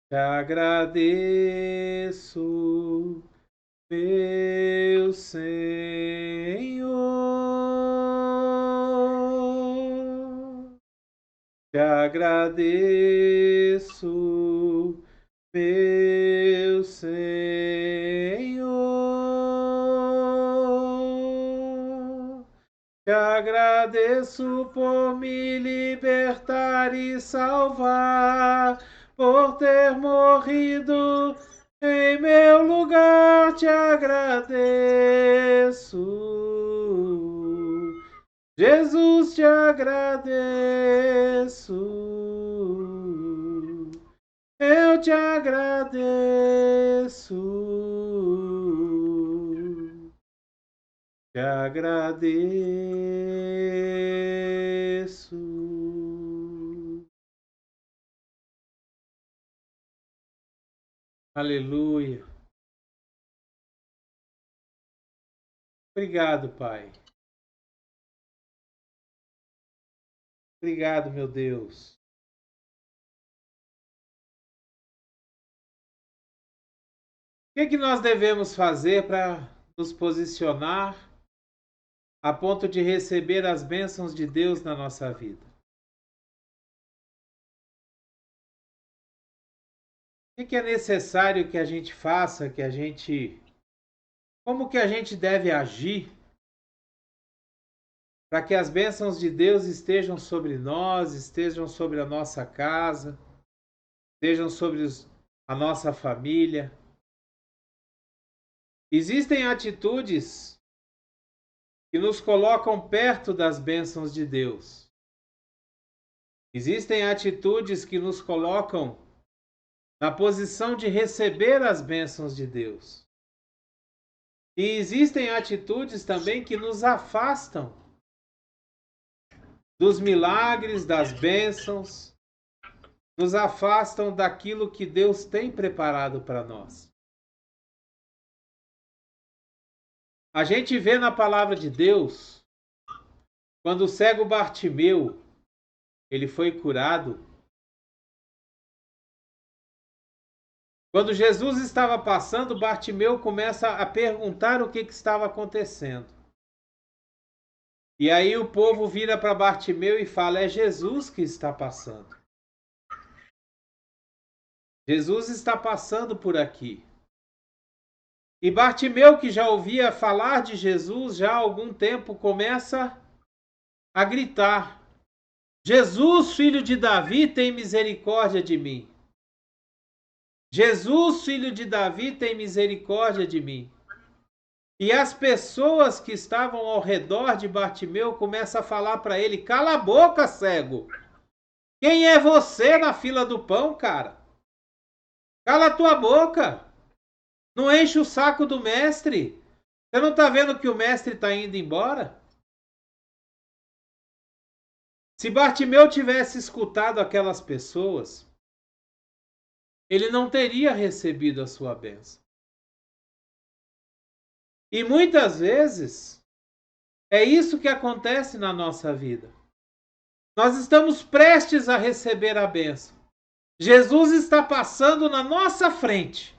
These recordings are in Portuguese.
Te agradeço, meu Senhor. Te agradeço, meu Senhor. Te agradeço por me libertar e salvar, por ter morrido em meu lugar. Te agradeço, Jesus, te agradeço, eu te agradeço. Te agradeço. Aleluia. Obrigado, Pai. Obrigado, meu Deus. O que nós devemos fazer para nos posicionar a ponto de receber as bênçãos de Deus na nossa vida? O que é necessário que a gente faça, como que a gente deve agir para que as bênçãos de Deus estejam sobre nós, estejam sobre a nossa casa, estejam sobre a nossa família? Existem atitudes que nos colocam perto das bênçãos de Deus. Existem atitudes que nos colocam na posição de receber as bênçãos de Deus. E existem atitudes também que nos afastam dos milagres, das bênçãos, nos afastam daquilo que Deus tem preparado para nós. A gente vê na palavra de Deus, quando o cego Bartimeu, ele foi curado. Quando Jesus estava passando, Bartimeu começa a perguntar o que estava acontecendo. E aí o povo vira para Bartimeu e fala: é Jesus que está passando. Jesus está passando por aqui. E Bartimeu, que já ouvia falar de Jesus já há algum tempo, começa a gritar: Jesus, filho de Davi, tem misericórdia de mim. Jesus, filho de Davi, tem misericórdia de mim. E as pessoas que estavam ao redor de Bartimeu começam a falar para ele: cala a boca, cego. Quem é você na fila do pão, cara? Cala a tua boca. Não enche o saco do mestre. Você não está vendo que o mestre está indo embora? Se Bartimeu tivesse escutado aquelas pessoas, ele não teria recebido a sua bênção. E muitas vezes é isso que acontece na nossa vida. Nós estamos prestes a receber a bênção. Jesus está passando na nossa frente.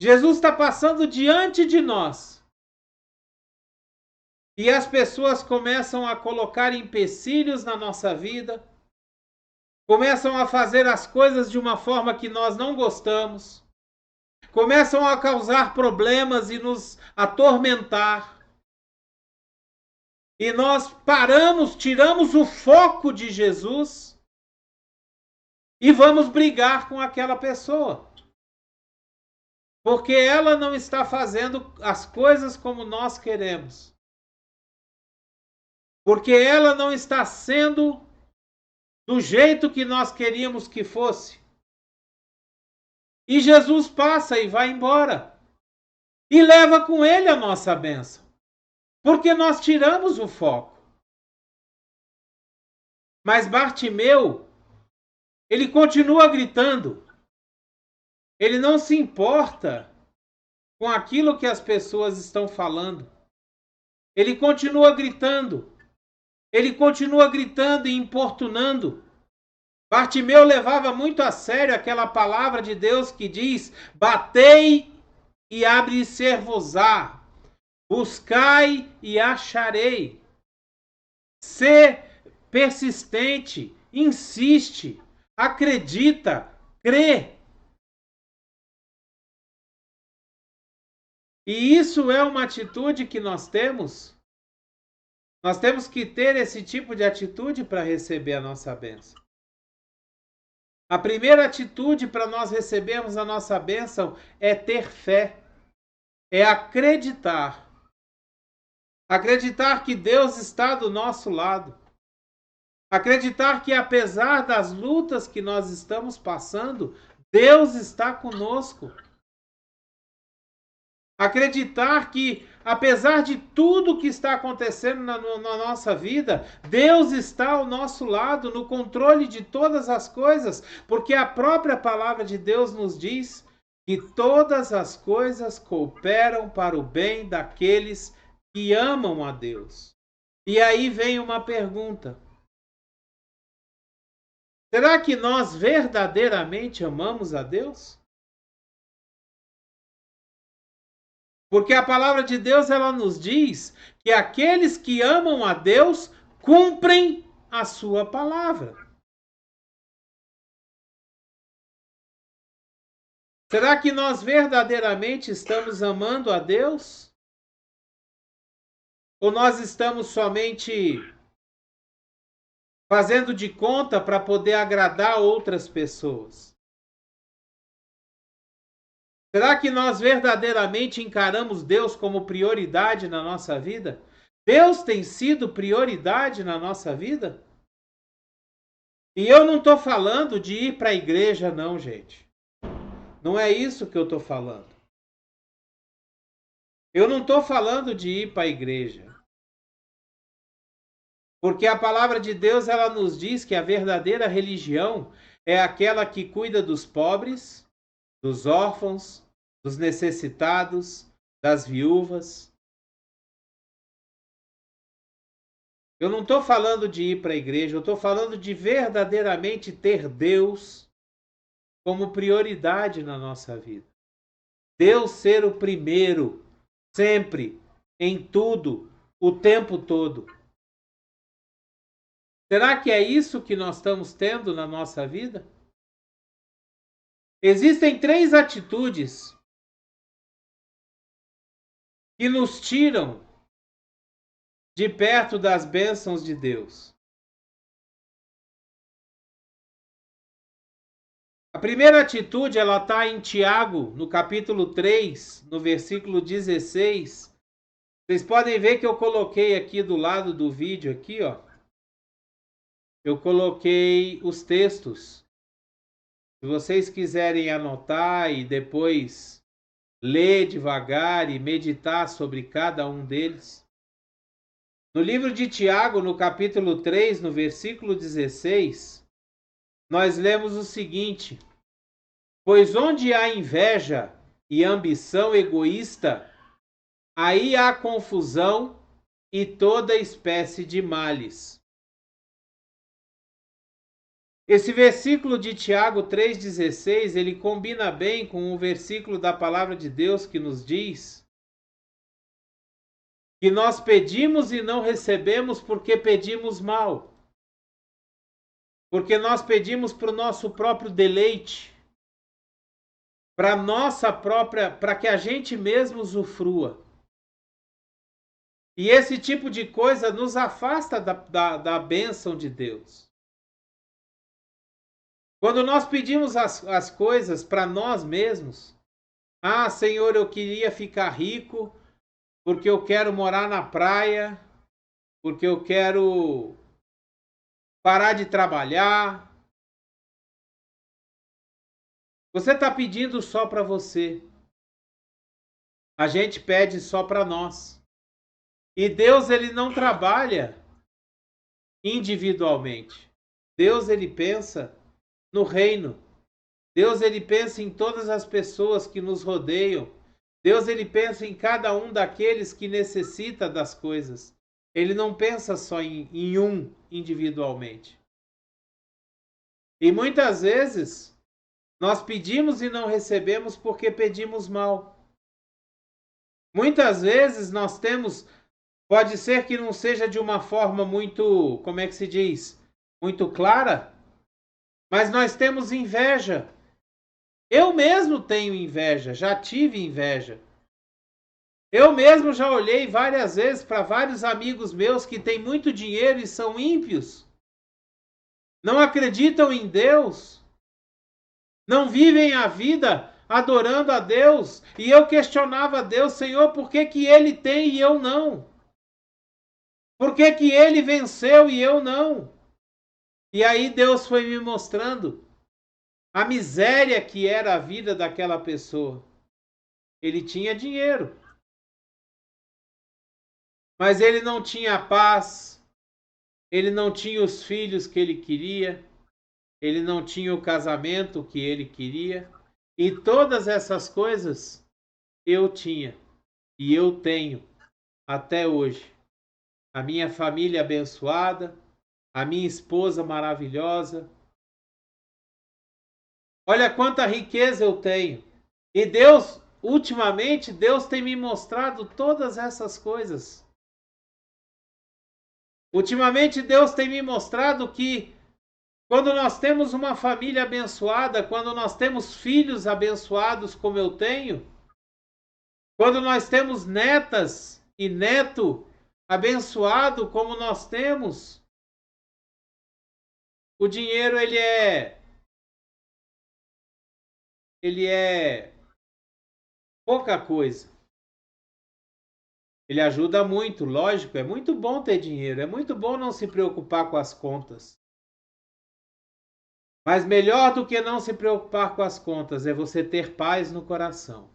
Jesus está passando diante de nós. E as pessoas começam a colocar empecilhos na nossa vida, começam a fazer as coisas de uma forma que nós não gostamos, começam a causar problemas e nos atormentar. E nós paramos, tiramos o foco de Jesus e vamos brigar com aquela pessoa. Porque ela não está fazendo as coisas como nós queremos. Porque ela não está sendo do jeito que nós queríamos que fosse. E Jesus passa e vai embora. E leva com ele a nossa bênção. Porque nós tiramos o foco. Mas Bartimeu, ele continua gritando. Ele não se importa com aquilo que as pessoas estão falando. Ele continua gritando. Ele continua gritando e importunando. Bartimeu levava muito a sério aquela palavra de Deus que diz: batei e abre-se-vos-á, buscai e acharei. Sê persistente, insiste, acredita, crê. E isso é uma atitude que nós temos. Nós temos que ter esse tipo de atitude para receber a nossa bênção. A primeira atitude para nós recebermos a nossa bênção é ter fé, é acreditar. Acreditar que Deus está do nosso lado. Acreditar que apesar das lutas que nós estamos passando, Deus está conosco. Acreditar que, apesar de tudo que está acontecendo na nossa vida, Deus está ao nosso lado, no controle de todas as coisas, porque a própria palavra de Deus nos diz que todas as coisas cooperam para o bem daqueles que amam a Deus. E aí vem uma pergunta: será que nós verdadeiramente amamos a Deus? Porque a palavra de Deus, ela nos diz que aqueles que amam a Deus cumprem a sua palavra. Será que nós verdadeiramente estamos amando a Deus? Ou nós estamos somente fazendo de conta para poder agradar outras pessoas? Será que nós verdadeiramente encaramos Deus como prioridade na nossa vida? Deus tem sido prioridade na nossa vida? E eu não estou falando de ir para a igreja, não, gente. Não é isso que eu estou falando. Eu não estou falando de ir para a igreja. Porque a palavra de Deus, ela nos diz que a verdadeira religião é aquela que cuida dos pobres, dos órfãos, dos necessitados, das viúvas. Eu não estou falando de ir para a igreja, eu estou falando de verdadeiramente ter Deus como prioridade na nossa vida. Deus ser o primeiro, sempre, em tudo, o tempo todo. Será que é isso que nós estamos tendo na nossa vida? Existem 3 atitudes que nos tiram de perto das bênçãos de Deus. A primeira atitude, ela está em Tiago, no capítulo 3, no versículo 16. Vocês podem ver que eu coloquei aqui do lado do vídeo, aqui, ó. Eu coloquei os textos. Se vocês quiserem anotar e depois ler devagar e meditar sobre cada um deles. No livro de Tiago, no capítulo 3, no versículo 16, nós lemos o seguinte: pois onde há inveja e ambição egoísta, aí há confusão e toda espécie de males. Esse versículo de Tiago 3,16, ele combina bem com o versículo da palavra de Deus que nos diz que nós pedimos e não recebemos porque pedimos mal. Porque nós pedimos para o nosso próprio deleite, para nossa própria, para que a gente mesmo usufrua. E esse tipo de coisa nos afasta da bênção de Deus. Quando nós pedimos as coisas para nós mesmos, ah, Senhor, eu queria ficar rico, porque eu quero morar na praia, porque eu quero parar de trabalhar. Você está pedindo só para você. A gente pede só para nós. E Deus, ele não trabalha individualmente. Deus, ele pensa no reino. Deus, ele pensa em todas as pessoas que nos rodeiam. Deus, ele pensa em cada um daqueles que necessita das coisas. Ele não pensa só em um individualmente. E muitas vezes nós pedimos e não recebemos porque pedimos mal. Muitas vezes nós temos, pode ser que não seja de uma forma muito, como é que se diz? Muito clara, mas nós temos inveja. Eu mesmo tenho inveja, já tive inveja. Eu mesmo já olhei várias vezes para vários amigos meus que têm muito dinheiro e são ímpios. Não acreditam em Deus. Não vivem a vida adorando a Deus. E eu questionava a Deus, Senhor, por que que ele tem e eu não? Por que que ele venceu e eu não? E aí Deus foi me mostrando a miséria que era a vida daquela pessoa. Ele tinha dinheiro, mas ele não tinha paz, ele não tinha os filhos que ele queria, ele não tinha o casamento que ele queria. E todas essas coisas eu tinha e eu tenho até hoje. A minha família abençoada, a minha esposa maravilhosa. Olha quanta riqueza eu tenho. E Deus, ultimamente, Deus tem me mostrado todas essas coisas. Ultimamente, Deus tem me mostrado que quando nós temos uma família abençoada, quando nós temos filhos abençoados como eu tenho, quando nós temos netas e neto abençoado como nós temos, o dinheiro ele é pouca coisa. Ele ajuda muito, lógico, é muito bom ter dinheiro, é muito bom não se preocupar com as contas. Mas melhor do que não se preocupar com as contas é você ter paz no coração.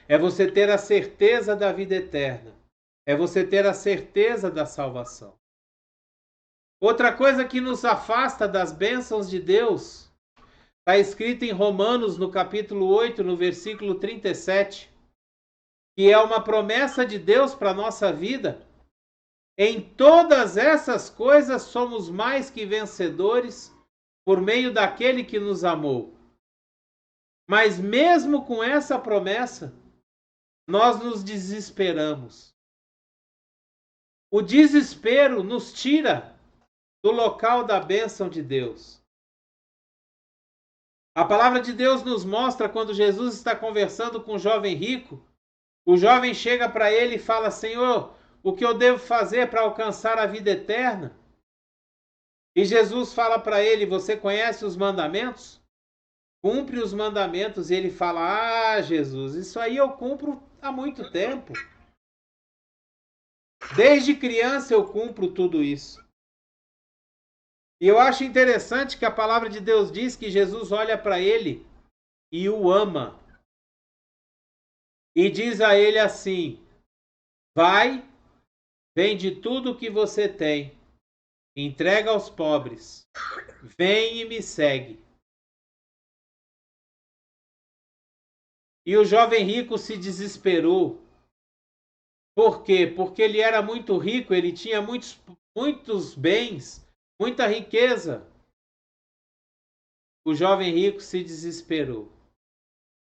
É você ter a certeza da vida eterna. É você ter a certeza da salvação. Outra coisa que nos afasta das bênçãos de Deus, está escrito em Romanos, no capítulo 8, no versículo 37, que é uma promessa de Deus para a nossa vida. Em todas essas coisas somos mais que vencedores por meio daquele que nos amou. Mas mesmo com essa promessa, nós nos desesperamos. O desespero nos tira do local da bênção de Deus. A palavra de Deus nos mostra quando Jesus está conversando com o jovem rico. O jovem chega para ele e fala: Senhor, o que eu devo fazer para alcançar a vida eterna? E Jesus fala para ele: você conhece os mandamentos? Cumpre os mandamentos. E ele fala: ah, Jesus, isso aí eu cumpro há muito tempo. Desde criança eu cumpro tudo isso. E eu acho interessante que a palavra de Deus diz que Jesus olha para ele e o ama. E diz a ele assim: vai, vende tudo o que você tem, entrega aos pobres, vem e me segue. E o jovem rico se desesperou. Por quê? Porque ele era muito rico, ele tinha muitos bens, muita riqueza. O jovem rico se desesperou.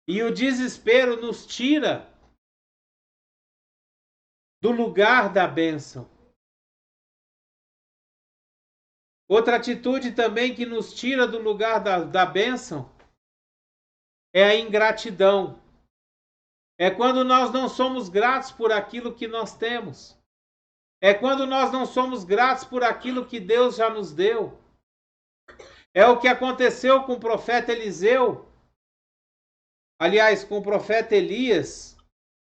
E o desespero nos tira do lugar da bênção. Outra atitude também que nos tira do lugar da bênção é a ingratidão. É quando nós não somos gratos por aquilo que nós temos. É quando nós não somos gratos por aquilo que Deus já nos deu. É o que aconteceu com o profeta Eliseu. Aliás, com o profeta Elias.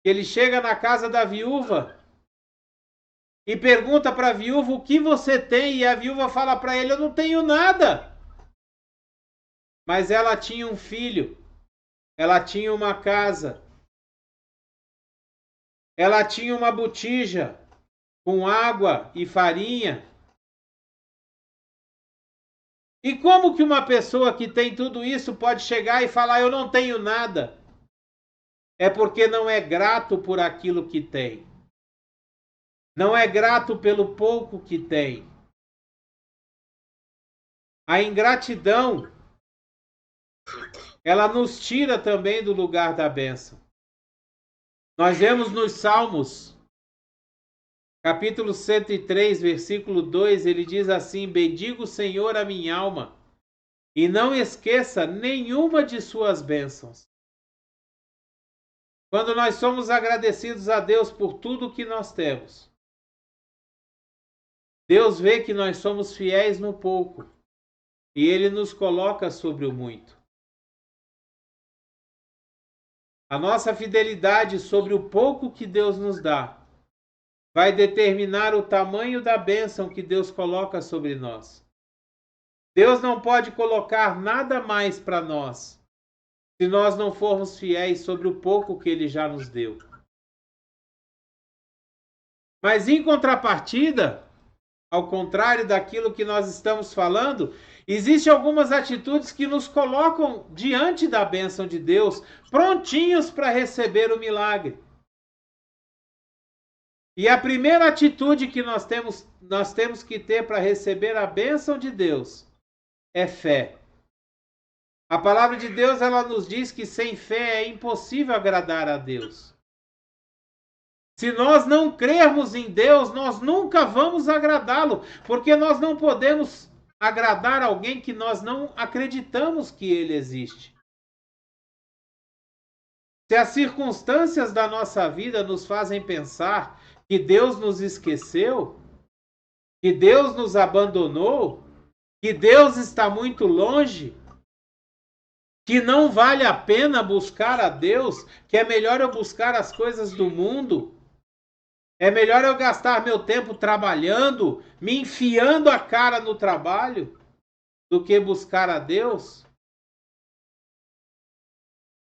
Ele chega na casa da viúva e pergunta para a viúva: o que você tem? E a viúva fala para ele: eu não tenho nada. Mas ela tinha um filho. Ela tinha uma casa. Ela tinha uma botija com água e farinha. E como que uma pessoa que tem tudo isso pode chegar e falar: eu não tenho nada? É porque não é grato por aquilo que tem. Não é grato pelo pouco que tem. A ingratidão, ela nos tira também do lugar da bênção. Nós vemos nos Salmos, capítulo 103, versículo 2, ele diz assim: bendiga o Senhor a minha alma, e não esqueça nenhuma de suas bênçãos. Quando nós somos agradecidos a Deus por tudo que nós temos, Deus vê que nós somos fiéis no pouco, e Ele nos coloca sobre o muito. A nossa fidelidade sobre o pouco que Deus nos dá vai determinar o tamanho da bênção que Deus coloca sobre nós. Deus não pode colocar nada mais para nós se nós não formos fiéis sobre o pouco que Ele já nos deu. Mas em contrapartida, ao contrário daquilo que nós estamos falando, existem algumas atitudes que nos colocam diante da bênção de Deus, prontinhos para receber o milagre. E a primeira atitude que nós temos que ter para receber a bênção de Deus é fé. A palavra de Deus, ela nos diz que sem fé é impossível agradar a Deus. Se nós não crermos em Deus, nós nunca vamos agradá-lo, porque nós não podemos agradar alguém que nós não acreditamos que ele existe. Se as circunstâncias da nossa vida nos fazem pensar que Deus nos esqueceu, que Deus nos abandonou, que Deus está muito longe, que não vale a pena buscar a Deus, que é melhor eu buscar as coisas do mundo, é melhor eu gastar meu tempo trabalhando, me enfiando a cara no trabalho, do que buscar a Deus,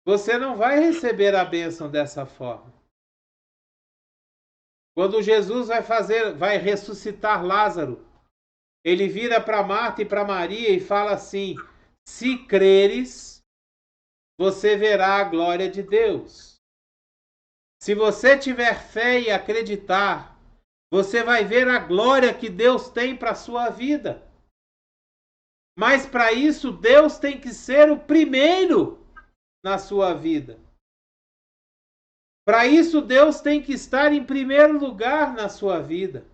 você não vai receber a bênção dessa forma. Quando Jesus vai ressuscitar Lázaro, ele vira para Marta e para Maria e fala assim: se creres, você verá a glória de Deus. Se você tiver fé e acreditar, você vai ver a glória que Deus tem para a sua vida. Mas para isso, Deus tem que ser o primeiro na sua vida. Para isso, Deus tem que estar em primeiro lugar na sua vida.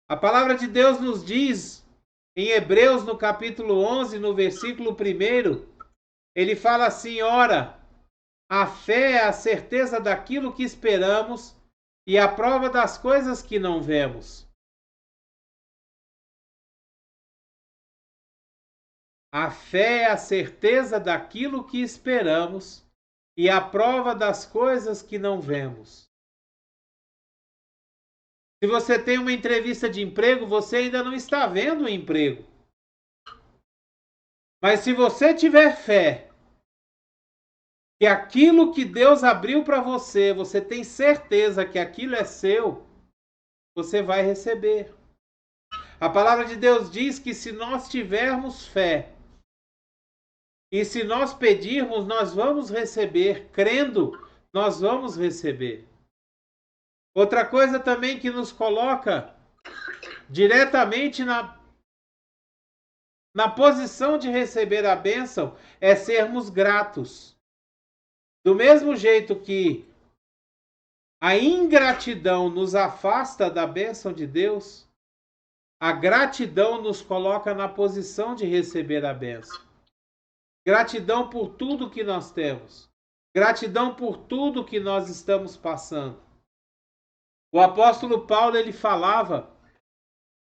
A palavra de Deus nos diz, em Hebreus, no capítulo 11, no versículo 1, ele fala assim: ora, a fé é a certeza daquilo que esperamos e a prova das coisas que não vemos. A fé é a certeza daquilo que esperamos e a prova das coisas que não vemos. Se você tem uma entrevista de emprego, você ainda não está vendo o emprego. Mas se você tiver fé que aquilo que Deus abriu para você, você tem certeza que aquilo é seu, você vai receber. A palavra de Deus diz que se nós tivermos fé, e se nós pedirmos, nós vamos receber. Crendo, nós vamos receber. Outra coisa também que nos coloca diretamente na posição de receber a bênção é sermos gratos. Do mesmo jeito que a ingratidão nos afasta da bênção de Deus, a gratidão nos coloca na posição de receber a bênção. Gratidão por tudo que nós temos. Gratidão por tudo que nós estamos passando. O apóstolo Paulo, ele falava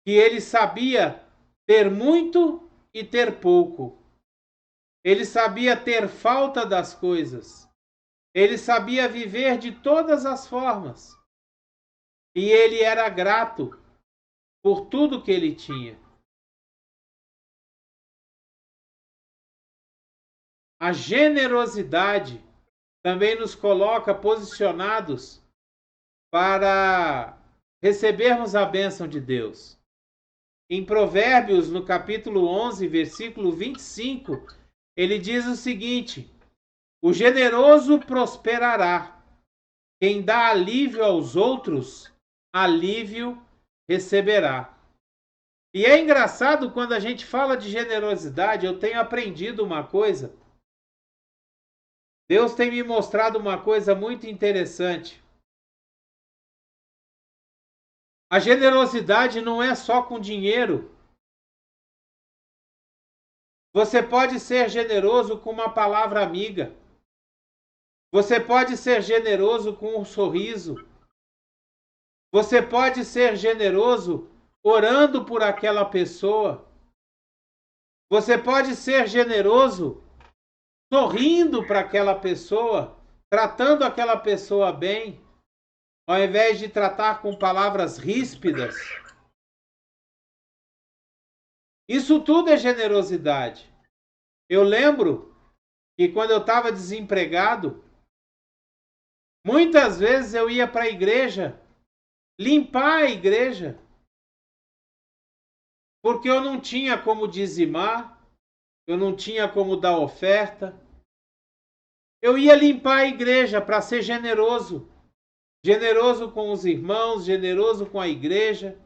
que ele sabia ter muito e ter pouco. Ele sabia ter falta das coisas. Ele sabia viver de todas as formas. E ele era grato por tudo que ele tinha. A generosidade também nos coloca posicionados para recebermos a bênção de Deus. Em Provérbios, no capítulo 11, versículo 25, ele diz o seguinte: o generoso prosperará. Quem dá alívio aos outros, alívio receberá. E é engraçado quando a gente fala de generosidade, eu tenho aprendido uma coisa. Deus tem me mostrado uma coisa muito interessante. A generosidade não é só com dinheiro. Você pode ser generoso com uma palavra amiga. Você pode ser generoso com um sorriso. Você pode ser generoso orando por aquela pessoa. Você pode ser generoso sorrindo para aquela pessoa, tratando aquela pessoa bem, ao invés de tratar com palavras ríspidas. Isso tudo é generosidade. Eu lembro que quando eu estava desempregado, muitas vezes eu ia para a igreja, limpar a igreja, porque eu não tinha como dizimar, eu não tinha como dar oferta. Eu ia limpar a igreja para ser generoso, generoso com os irmãos, generoso com a igreja.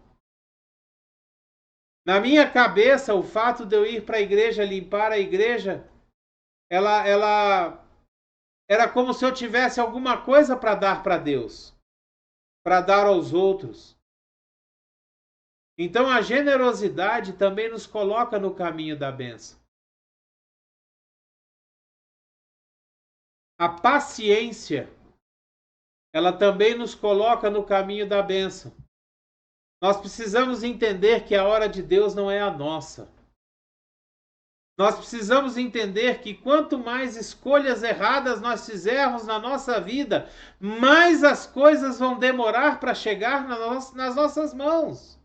Na minha cabeça, o fato de eu ir para a igreja, limpar a igreja, ela era como se eu tivesse alguma coisa para dar para Deus, para dar aos outros. Então a generosidade também nos coloca no caminho da bênção. A paciência, ela também nos coloca no caminho da bênção. Nós precisamos entender que a hora de Deus não é a nossa. Nós precisamos entender que quanto mais escolhas erradas nós fizermos na nossa vida, mais as coisas vão demorar para chegar nas nossas mãos.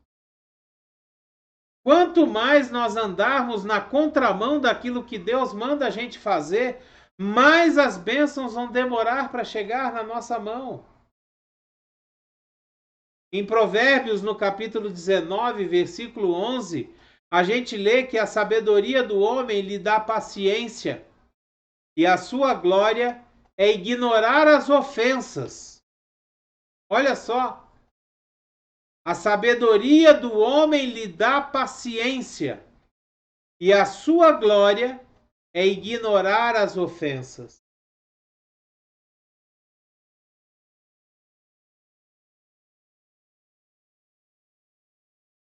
Quanto mais nós andarmos na contramão daquilo que Deus manda a gente fazer, mais as bênçãos vão demorar para chegar na nossa mão. Em Provérbios, no capítulo 19, versículo 11, a gente lê que a sabedoria do homem lhe dá paciência e a sua glória é ignorar as ofensas. Olha só, a sabedoria do homem lhe dá paciência e a sua glória é ignorar as ofensas.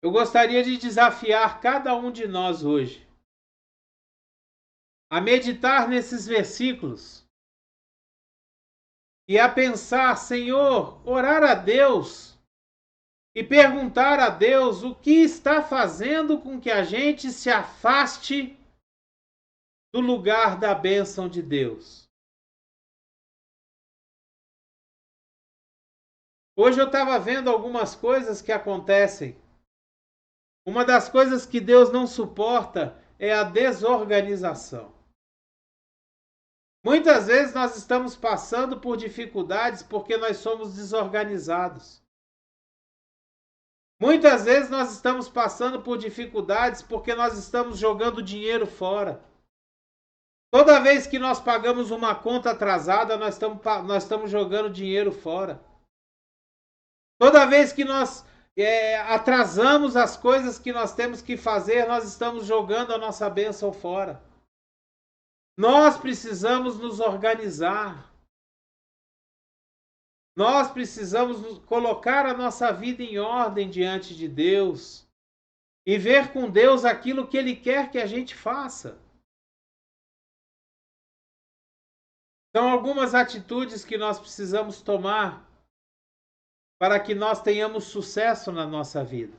Eu gostaria de desafiar cada um de nós hoje a meditar nesses versículos e a pensar, Senhor, orar a Deus e perguntar a Deus o que está fazendo com que a gente se afaste do lugar da bênção de Deus. Hoje eu estava vendo algumas coisas que acontecem. Uma das coisas que Deus não suporta é a desorganização. Muitas vezes nós estamos passando por dificuldades porque nós somos desorganizados. Muitas vezes nós estamos passando por dificuldades porque nós estamos jogando dinheiro fora. Toda vez que nós pagamos uma conta atrasada, nós estamos jogando dinheiro fora. Toda vez que nós atrasamos as coisas que nós temos que fazer, nós estamos jogando a nossa bênção fora. Nós precisamos nos organizar. Nós precisamos colocar a nossa vida em ordem diante de Deus e ver com Deus aquilo que Ele quer que a gente faça. São algumas atitudes que nós precisamos tomar para que nós tenhamos sucesso na nossa vida.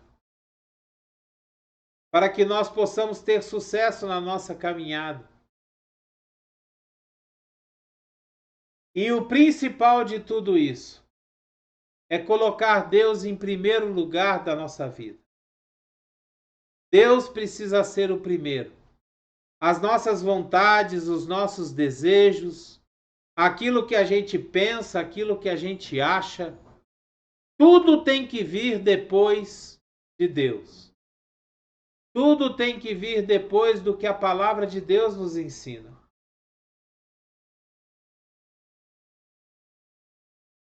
Para que nós possamos ter sucesso na nossa caminhada. E o principal de tudo isso é colocar Deus em primeiro lugar da nossa vida. Deus precisa ser o primeiro. As nossas vontades, os nossos desejos, aquilo que a gente pensa, aquilo que a gente acha, tudo tem que vir depois de Deus. Tudo tem que vir depois do que a palavra de Deus nos ensina.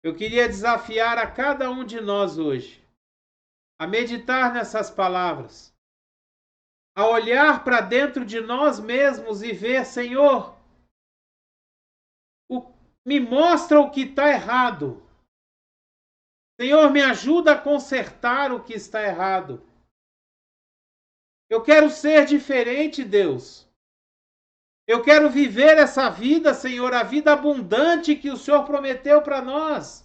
Eu queria desafiar a cada um de nós hoje a meditar nessas palavras, a olhar para dentro de nós mesmos e ver, Senhor, me mostra o que está errado. Senhor, me ajuda a consertar o que está errado. Eu quero ser diferente, Deus. Eu quero viver essa vida, Senhor, a vida abundante que o Senhor prometeu para nós.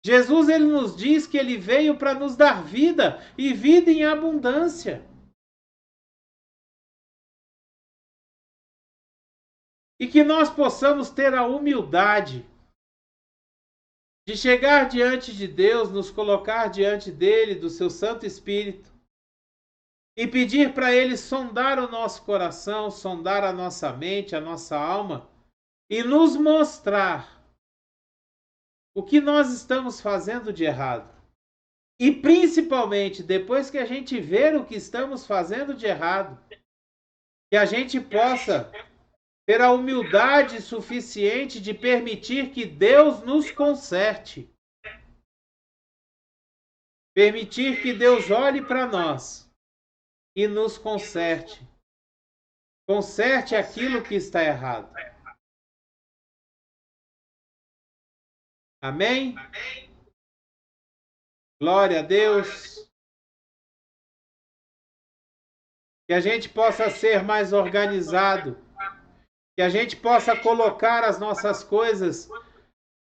Jesus, ele nos diz que ele veio para nos dar vida e vida em abundância. E que nós possamos ter a humildade de chegar diante de Deus, nos colocar diante dele, do seu Santo Espírito, e pedir para ele sondar o nosso coração, sondar a nossa mente, a nossa alma, e nos mostrar o que nós estamos fazendo de errado. E principalmente, depois que a gente ver o que estamos fazendo de errado, que a gente possa ter a humildade suficiente de permitir que Deus nos conserte. Permitir que Deus olhe para nós e nos conserte. Conserte aquilo que está errado. Amém? Glória a Deus. Que a gente possa ser mais organizado. Que a gente possa colocar as nossas coisas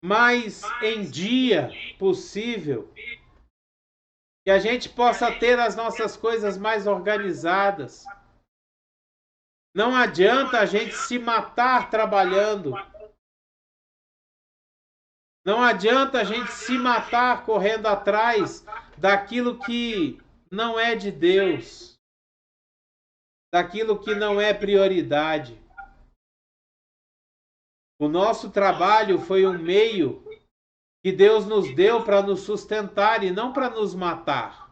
mais em dia possível. Que a gente possa ter as nossas coisas mais organizadas. Não adianta a gente se matar trabalhando. Não adianta a gente se matar correndo atrás daquilo que não é de Deus. Daquilo que não é prioridade. O nosso trabalho foi um meio que Deus nos deu para nos sustentar e não para nos matar.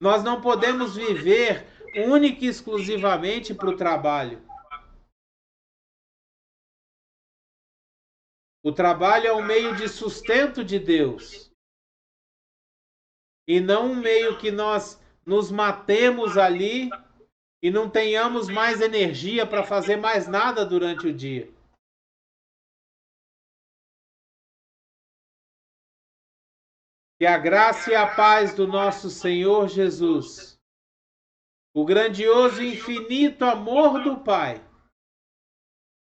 Nós não podemos viver única e exclusivamente para o trabalho. O trabalho é um meio de sustento de Deus. E não um meio que nós nos matemos ali e não tenhamos mais energia para fazer mais nada durante o dia. Que a graça e a paz do nosso Senhor Jesus, o grandioso e infinito amor do Pai,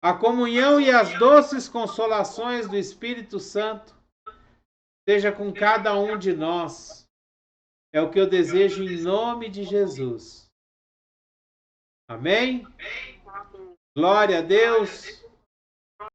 a comunhão e as doces consolações do Espírito Santo, seja com cada um de nós. É o que eu desejo em nome de Jesus. Amém? Glória a Deus.